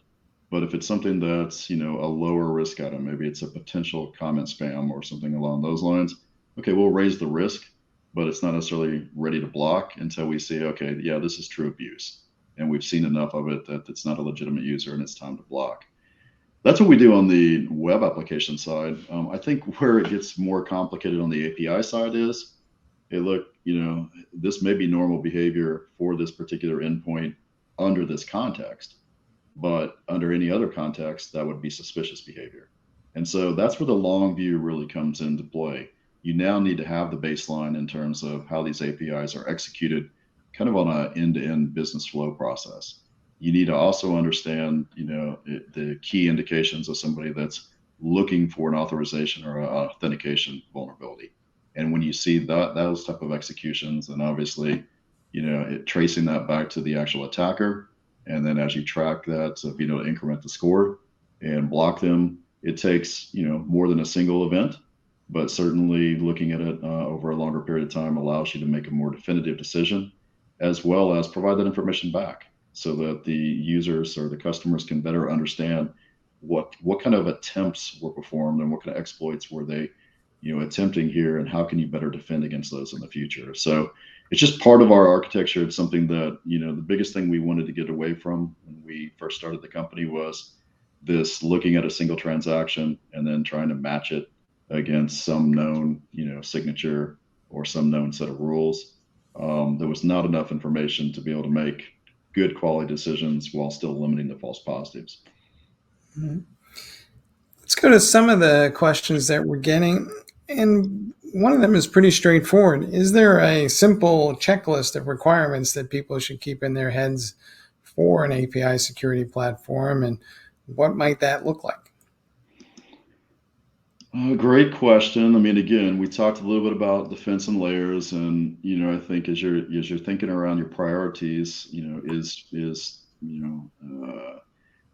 But if it's something that's a lower risk item, maybe it's a potential comment spam or something along those lines, okay, we'll raise the risk, but it's not necessarily ready to block until we see, okay, yeah, this is true abuse, and we've seen enough of it that it's not a legitimate user and it's time to block. That's what we do on the web application side. I think where it gets more complicated on the API side is, hey, look, this may be normal behavior for this particular endpoint under this context, but under any other context, that would be suspicious behavior. And so that's where the long view really comes into play. You now need to have the baseline in terms of how these APIs are executed kind of on an end-to-end business flow process. You need to also understand, the key indications of somebody that's looking for an authorization or an authentication vulnerability. And when you see those type of executions, then obviously, tracing that back to the actual attacker, and then as you track that, so increment the score and block them, it takes more than a single event, but certainly looking at it over a longer period of time allows you to make a more definitive decision, as well as provide that information back so that the users or the customers can better understand what kind of attempts were performed and what kind of exploits were they attempting here, and how can you better defend against those in the future. So it's just part of our architecture. It's something that the biggest thing we wanted to get away from when we first started the company was this looking at a single transaction and then trying to match it against some known signature or some known set of rules. There was not enough information to be able to make good quality decisions while still limiting the false positives. Mm-hmm. Let's go to some of the questions that we're getting. And one of them is pretty straightforward. Is there a simple checklist of requirements that people should keep in their heads for an API security platform? And what might that look like? Great question. I mean, again, we talked a little bit about defense and layers, and I think as you're thinking around your priorities, is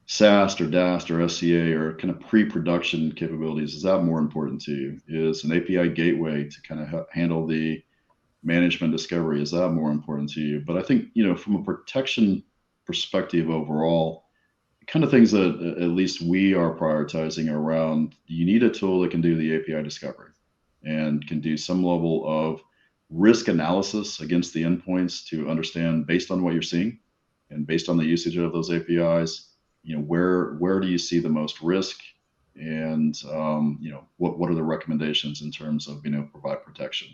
SAST or DAST or SCA or kind of pre-production capabilities, is that more important to you? Is an API gateway to kind of handle the management discovery, is that more important to you? But I think from a protection perspective overall, kind of things that at least we are prioritizing around, you need a tool that can do the API discovery and can do some level of risk analysis against the endpoints to understand, based on what you're seeing and based on the usage of those APIs, where do you see the most risk, and what are the recommendations in terms of provide protection.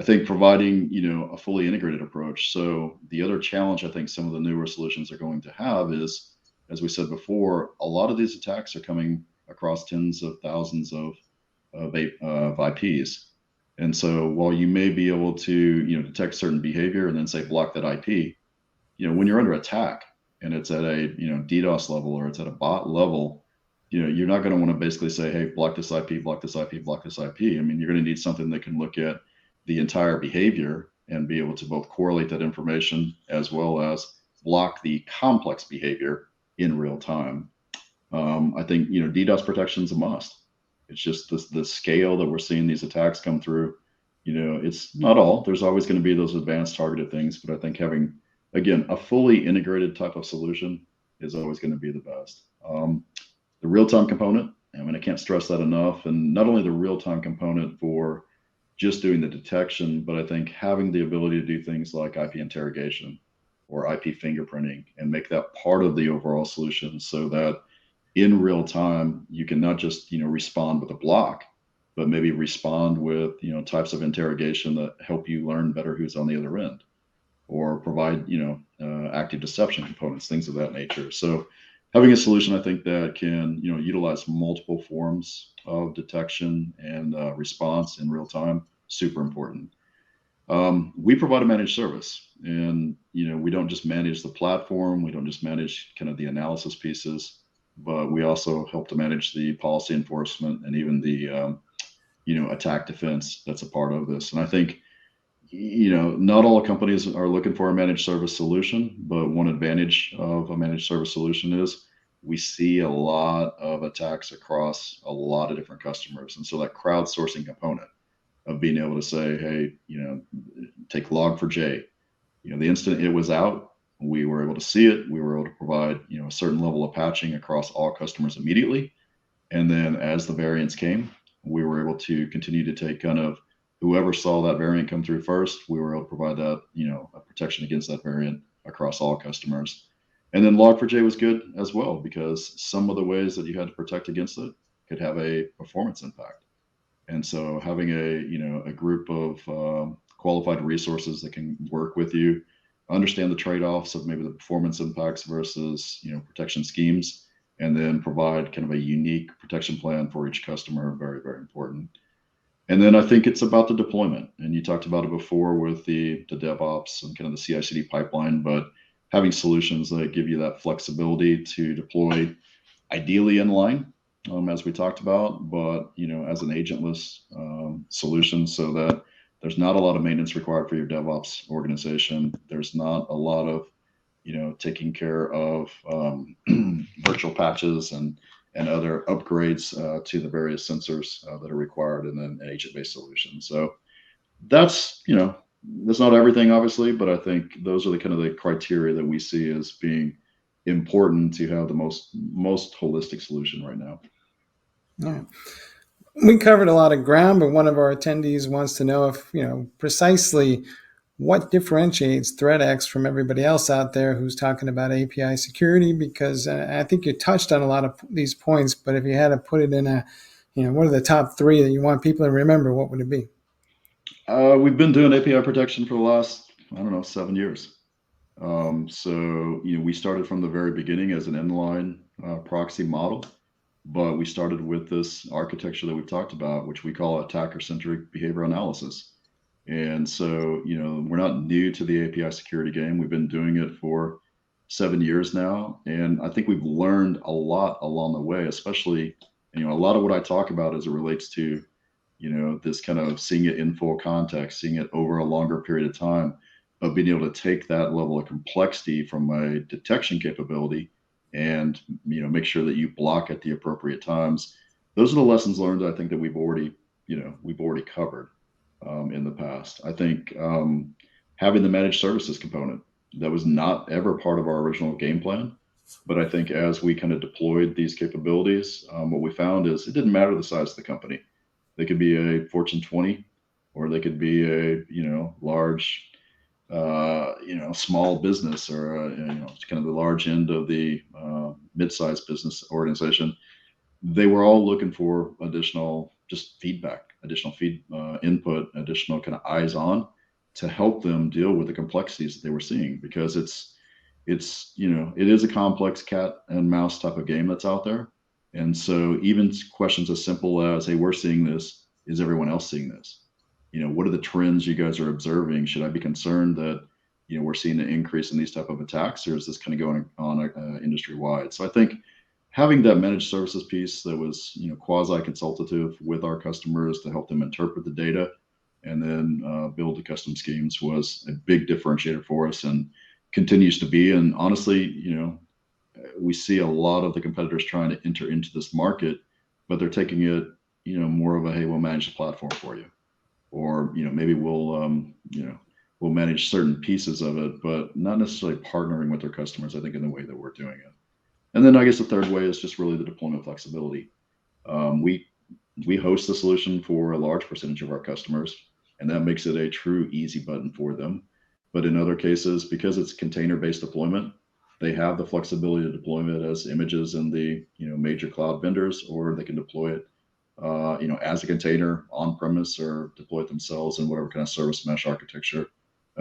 I think providing, a fully integrated approach. So the other challenge I think some of the newer solutions are going to have is, as we said before, a lot of these attacks are coming across tens of thousands of IPs. And so while you may be able to, detect certain behavior and then say block that IP, when you're under attack and it's at a, DDoS level or it's at a bot level, you're not going to want to basically say, hey, block this IP, block this IP, block this IP. I mean, you're going to need something that can look at the entire behavior and be able to both correlate that information as well as block the complex behavior in real time. I think, DDoS protection is a must. It's just the scale that we're seeing these attacks come through. It's not all. There's always going to be those advanced targeted things, but I think having, again, a fully integrated type of solution is always going to be the best. The real-time component, I mean, I can't stress that enough. And not only the real-time component for just doing the detection, but I think having the ability to do things like IP interrogation or IP fingerprinting and make that part of the overall solution so that in real time, you can not just, respond with a block, but maybe respond with, types of interrogation that help you learn better who's on the other end, or provide, active deception components, things of that nature. So having a solution, I think, that can, utilize multiple forms of detection and response in real time, super important. We provide a managed service, and we don't just manage the platform, we don't just manage kind of the analysis pieces, but we also help to manage the policy enforcement and even the attack defense that's a part of this. And I think not all companies are looking for a managed service solution, but one advantage of a managed service solution is we see a lot of attacks across a lot of different customers. And so that crowdsourcing component of being able to say, hey, take Log4j, the instant it was out, we were able to see it. We were able to provide, a certain level of patching across all customers immediately. And then as the variants came, we were able to continue to take kind of whoever saw that variant come through first, we were able to provide that, a protection against that variant across all customers. And then Log4j was good as well, because some of the ways that you had to protect against it could have a performance impact. And so having a group of qualified resources that can work with you, understand the trade-offs of maybe the performance impacts versus, protection schemes, and then provide kind of a unique protection plan for each customer, very, very important. And then I think it's about the deployment. And you talked about it before with the DevOps and kind of the CI/CD pipeline, but having solutions that give you that flexibility to deploy ideally in line, as we talked about, but as an agentless solution, so that there's not a lot of maintenance required for your DevOps organization. There's not a lot of taking care of virtual patches and other upgrades to the various sensors that are required, and then an agent-based solution. So that's that's not everything, obviously, but I think those are the kind of the criteria that we see as being important to have the most holistic solution right now. Yeah. We covered a lot of ground, but one of our attendees wants to know if, precisely what differentiates ThreatX from everybody else out there who's talking about API security, because I think you touched on a lot of these points, but if you had to put it in a, what are the top three that you want people to remember, what would it be? We've been doing API protection for the last, 7 years. So, we started from the very beginning as an inline proxy model, but we started with this architecture that we've talked about, which we call attacker-centric behavior analysis. And so, we're not new to the API security game. We've been doing it for 7 years now. And I think we've learned a lot along the way, especially, a lot of what I talk about as it relates to, this kind of seeing it in full context, seeing it over a longer period of time, of being able to take that level of complexity from a detection capability and, make sure that you block at the appropriate times. Those are the lessons learned, I think, that we've already covered in the past. I think having the managed services component, that was not ever part of our original game plan. But I think as we kind of deployed these capabilities, what we found is it didn't matter the size of the company. They could be a Fortune 20, or they could be a large small business, or kind of the large end of the mid-sized business organization. They were all looking for additional just feedback additional input, additional kind of eyes on to help them deal with the complexities that they were seeing, because it's it is a complex cat and mouse type of game that's out there. And so even questions as simple as, hey, we're seeing this, is everyone else seeing this? What are the trends you guys are observing? Should I be concerned that we're seeing an increase in these type of attacks, or is this kind of going on industry wide? So I think having that managed services piece that was quasi consultative with our customers to help them interpret the data and then build the custom schemes was a big differentiator for us, and continues to be. And honestly, we see a lot of the competitors trying to enter into this market, but they're taking it more of a, hey, we'll manage the platform for you, or maybe we'll manage certain pieces of it, but not necessarily partnering with their customers, I think, in the way that we're doing it. And then I guess the third way is just really the deployment flexibility. We host the solution for a large percentage of our customers, and that makes it a true easy button for them. But in other cases, because it's container-based deployment, they have the flexibility to deploy it as images in the major cloud vendors, or they can deploy it as a container on premise, or deploy it themselves in whatever kind of service mesh architecture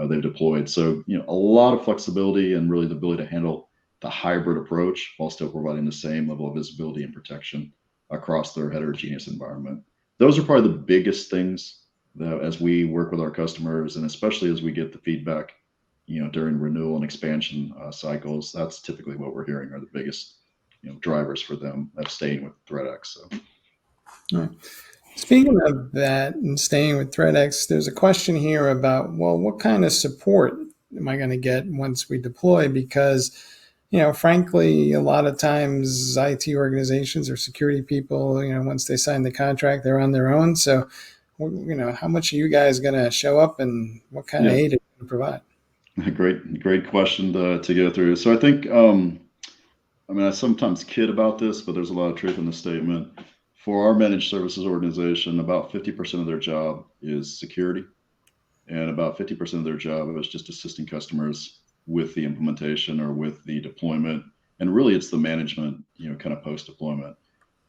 they've deployed. So a lot of flexibility, and really the ability to handle the hybrid approach while still providing the same level of visibility and protection across their heterogeneous environment. Those are probably the biggest things that, as we work with our customers, and especially as we get the feedback during renewal and expansion cycles, that's typically what we're hearing are the biggest drivers for them of staying with ThreatX. So. All right. Speaking of that and staying with ThreatX, there's a question here about, well, what kind of support am I going to get once we deploy? Because, frankly, a lot of times IT organizations or security people, once they sign the contract, they're on their own. So, how much are you guys going to show up, and what kind of aid are you going to provide? Great question to go through. So I think, I sometimes kid about this, but there's a lot of truth in the statement. For our managed services organization, about 50% of their job is security, and about 50% of their job is just assisting customers with the implementation or with the deployment. And really, it's the management, kind of post-deployment.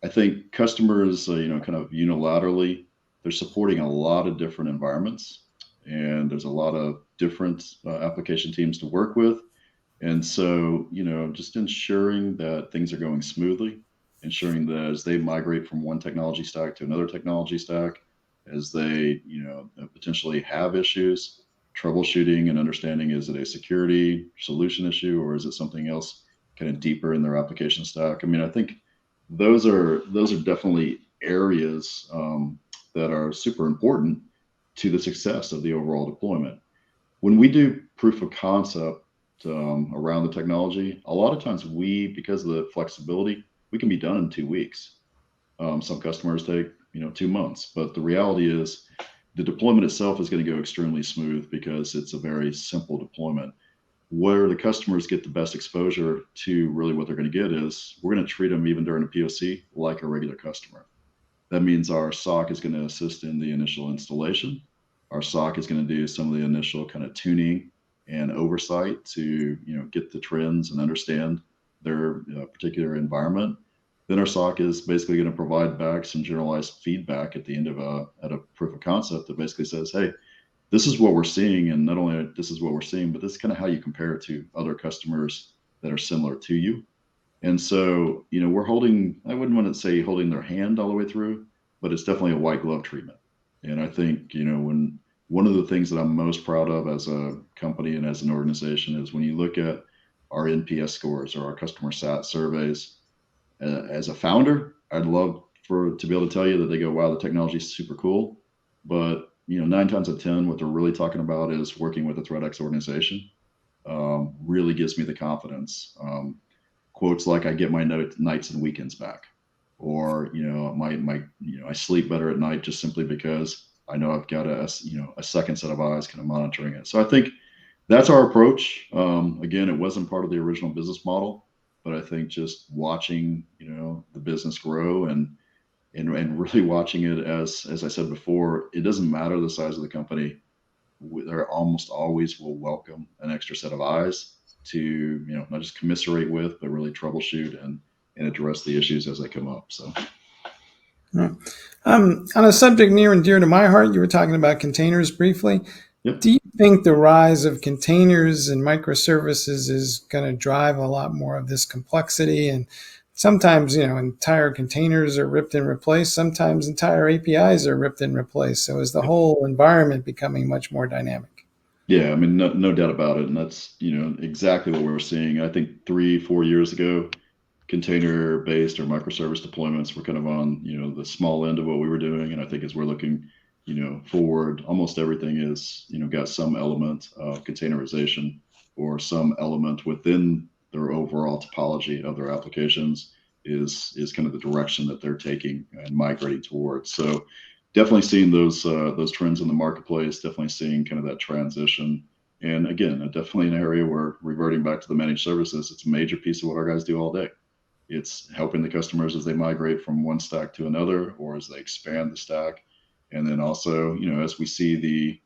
I think customers, kind of unilaterally, they're supporting a lot of different environments, and there's a lot of different application teams to work with. And so, just ensuring that things are going smoothly, ensuring that as they migrate from one technology stack to another technology stack, as they, potentially have issues, troubleshooting and understanding, is it a security solution issue, or is it something else kind of deeper in their application stack? I think those are definitely areas that are super important to the success of the overall deployment. When we do proof of concept around the technology, a lot of times because of the flexibility, we can be done in 2 weeks. Some customers take 2 months, but the reality is the deployment itself is going to go extremely smooth because it's a very simple deployment. Where the customers get the best exposure to really what they're going to get is, we're going to treat them even during a POC like a regular customer. That means our SOC is going to assist in the initial installation. Our SOC is going to do some of the initial kind of tuning and oversight to get the trends and understand their particular environment. Then our SOC is basically going to provide back some generalized feedback at the end of a proof of concept that basically says, hey, this is what we're seeing, and not only this is what we're seeing, but this is kind of how you compare it to other customers that are similar to you. And so, we're holding, I wouldn't want to say holding their hand all the way through, but it's definitely a white glove treatment. And I think, when one of the things that I'm most proud of as a company and as an organization is when you look at our NPS scores or our customer sat surveys. As a founder, I'd love to be able to tell you that they go, wow, the technology is super cool. But 9 times out of 10, what they're really talking about is working with the ThreatX organization. Really gives me the confidence. Quotes like, I get my nights and weekends back, or I sleep better at night just simply because I know I've got a second set of eyes kind of monitoring it. So I think that's our approach. Again, it wasn't part of the original business model, but I think just watching the business grow and really watching it, as I said before, it doesn't matter the size of the company. There almost always will welcome an extra set of eyes to not just commiserate with, but really troubleshoot and address the issues as they come up. So. Yeah. On a subject near and dear to my heart, you were talking about containers briefly. Yep. Do you think the rise of containers and microservices is going to drive a lot more of this complexity? And sometimes, entire containers are ripped and replaced. Sometimes entire APIs are ripped and replaced. So is the whole environment becoming much more dynamic? Yeah, I mean, no doubt about it. And that's, exactly what we're seeing. I think 3-4 years ago, container-based or microservice deployments were kind of on, the small end of what we were doing. And I think as we're looking, forward, almost everything is, got some element of containerization or some element within their overall topology of their applications is kind of the direction that they're taking and migrating towards. So definitely seeing those trends in the marketplace, definitely seeing kind of that transition. And again, definitely an area where reverting back to the managed services, it's a major piece of what our guys do all day. It's helping the customers as they migrate from one stack to another, or as they expand the stack. And then also, as we see the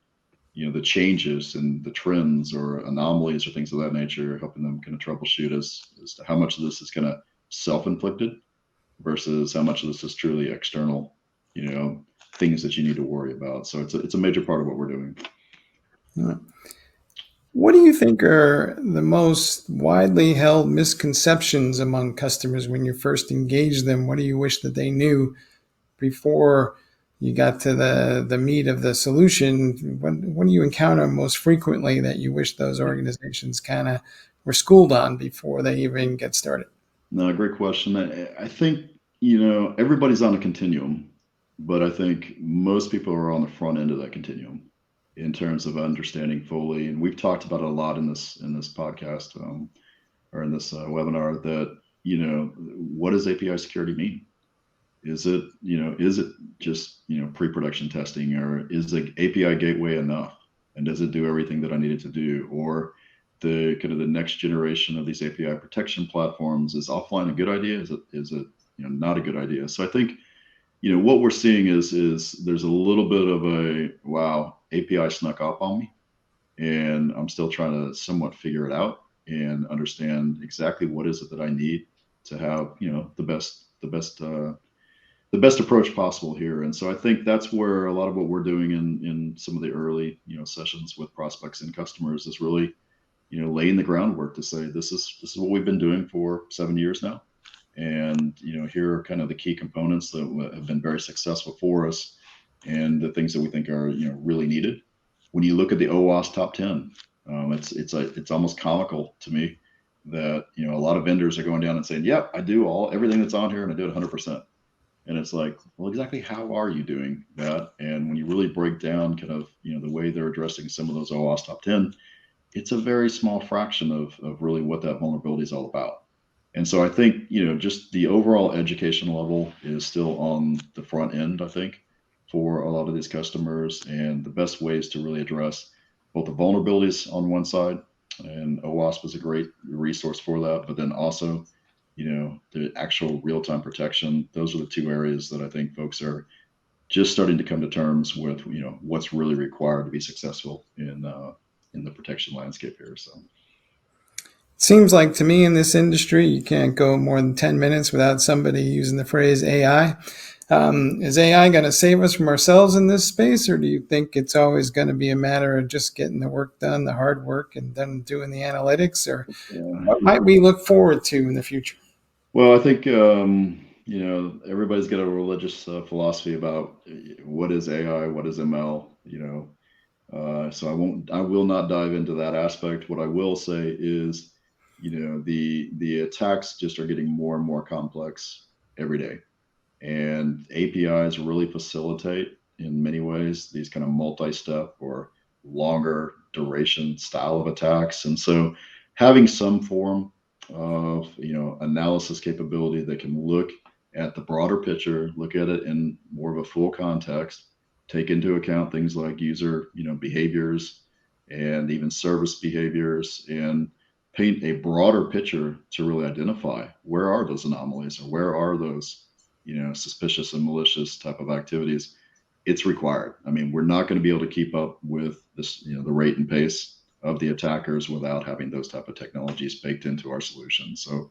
changes and the trends or anomalies or things of that nature, helping them kind of troubleshoot as to how much of this is kind of self-inflicted versus how much of this is truly external, things that you need to worry about. So it's a major part of what we're doing. What do you think are the most widely held misconceptions among customers when you first engage them? What do you wish that they knew before you got to the meat of the solution? What do you encounter most frequently that you wish those organizations kind of were schooled on before they even get started? No, great question. I think, everybody's on a continuum, but I think most people are on the front end of that continuum in terms of understanding fully. And we've talked about it a lot in this podcast or in this webinar that, what does API security mean? Is it just, pre-production testing, or is the API gateway enough? And does it do everything that I need it to do? Or the kind of the next generation of these API protection platforms, is offline a good idea? Is it not a good idea? So I think, what we're seeing is there's a little bit of a, wow, API snuck up on me, and I'm still trying to somewhat figure it out and understand exactly what is it that I need to have, the best approach possible here. And so I think that's where a lot of what we're doing in some of the early, sessions with prospects and customers is really, laying the groundwork to say, this is what we've been doing for 7 years now. And, here are kind of the key components that have been very successful for us, and the things that we think are, really needed. When you look at the OWASP top 10, it's almost comical to me that, a lot of vendors are going down and saying, yep, I do everything that's on here, and I do it 100%. And it's like, well, exactly how are you doing that? And when you really break down kind of, the way they're addressing some of those OWASP top 10, it's a very small fraction of really what that vulnerability is all about. And so I think, just the overall education level is still on the front end, I think, for a lot of these customers, and the best ways to really address both the vulnerabilities on one side, and OWASP is a great resource for that, but then also, the actual real-time protection. Those are the two areas that I think folks are just starting to come to terms with, what's really required to be successful in the protection landscape here. So It seems like to me in this industry, you can't go more than 10 minutes without somebody using the phrase AI. Is AI going to save us from ourselves in this space, or do you think it's always going to be a matter of just getting the work done, the hard work, and then doing the analytics? Or what might we look forward to in the future? Well, I think, everybody's got a religious philosophy about what is AI, what is ML, so I will not dive into that aspect. What I will say is, the attacks just are getting more and more complex every day, and APIs really facilitate in many ways these kind of multi-step or longer duration style of attacks. And so having some form of, analysis capability that can look at the broader picture, look at it in more of a full context, take into account things like user, behaviors and even service behaviors, and paint a broader picture to really identify where are those anomalies, or where are those, suspicious and malicious type of activities. It's required. I mean, we're not going to be able to keep up with this, the rate and pace of the attackers without having those type of technologies baked into our solution. So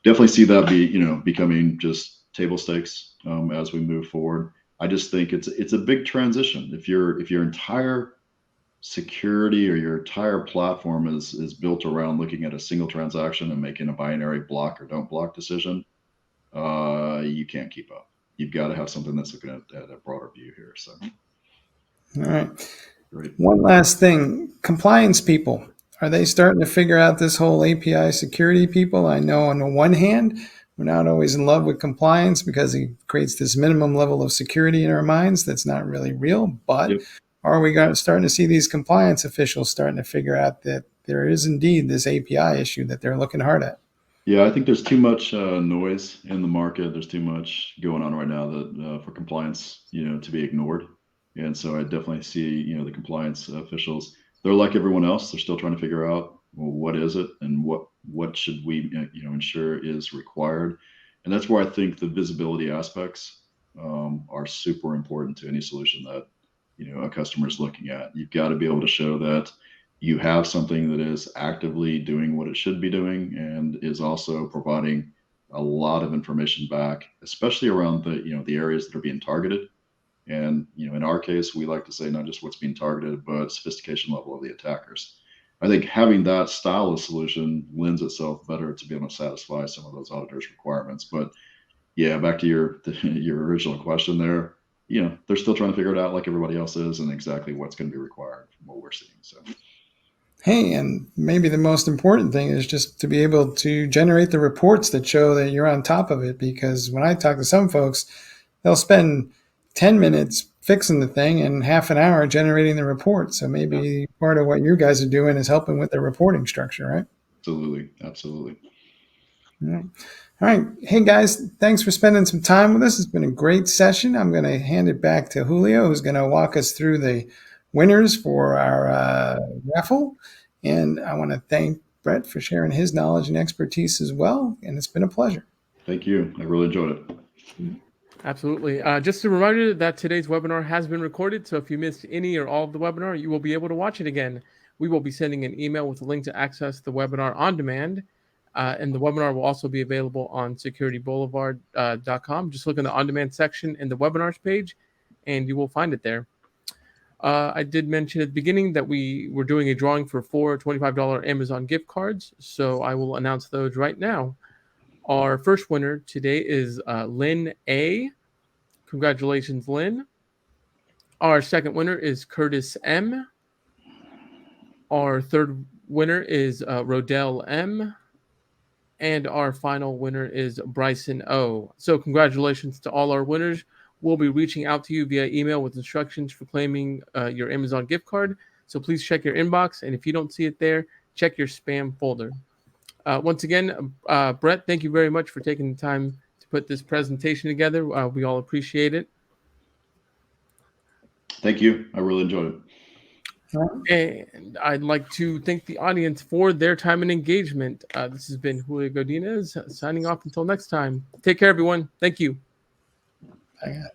definitely see that becoming just table stakes as we move forward. I just think it's a big transition. If your entire security or your entire platform is built around looking at a single transaction and making a binary block or don't block decision, you can't keep up. You've got to have something that's looking at a broader view here. So, All right. great. One last thing, compliance people. Are they starting to figure out this whole API security people? I know on the one hand, we're not always in love with compliance because it creates this minimum level of security in our minds that's not really real. But Yep. are we starting to see these compliance officials starting to figure out that there is indeed this API issue that they're looking hard at? Yeah, I think there's too much noise in the market. There's too much going on right now that for compliance, to be ignored. And so I definitely see, the compliance officials. They're like everyone else. They're still trying to figure out, well, what is it and what should we, ensure is required. And that's where I think the visibility aspects are super important to any solution that, a customer is looking at. You've got to be able to show that you have something that is actively doing what it should be doing and is also providing a lot of information back, especially around the areas that are being targeted. And in our case, we like to say not just what's being targeted, but sophistication level of the attackers. I think having that style of solution lends itself better to be able to satisfy some of those auditors' requirements. But yeah, back to your original question there. They're still trying to figure it out like everybody else is, and exactly what's going to be required from what we're seeing. So. Hey, and maybe the most important thing is just to be able to generate the reports that show that you're on top of it. Because when I talk to some folks, they'll spend 10 minutes fixing the thing and half an hour generating the report. So maybe part of what you guys are doing is helping with the reporting structure, right? Absolutely. Absolutely. All right. All right. Hey, guys, thanks for spending some time with us. It's been a great session. I'm going to hand it back to Julio, who's going to walk us through the winners for our raffle. And I want to thank Bret for sharing his knowledge and expertise as well. And it's been a pleasure. Thank you. I really enjoyed it. Absolutely. Just a reminder that today's webinar has been recorded. So if you missed any or all of the webinar, you will be able to watch it again. We will be sending an email with a link to access the webinar on demand. And the webinar will also be available on securityboulevard.com. Just look in the on-demand section in the webinars page, and you will find it there. I did mention at the beginning that we were doing a drawing for 4 $25 Amazon gift cards, so I will announce those right now. Our first winner today is Lynn A. Congratulations, Lynn. Our second winner is Curtis M. Our third winner is Rodell M. And our final winner is Bryson O. So congratulations to all our winners. We'll be reaching out to you via email with instructions for claiming your Amazon gift card. So please check your inbox. And if you don't see it there, check your spam folder. Once again, Bret, thank you very much for taking the time to put this presentation together. We all appreciate it. Thank you. I really enjoyed it. And I'd like to thank the audience for their time and engagement. This has been Julio Godinez signing off until next time. Take care, everyone. Thank you. I got it.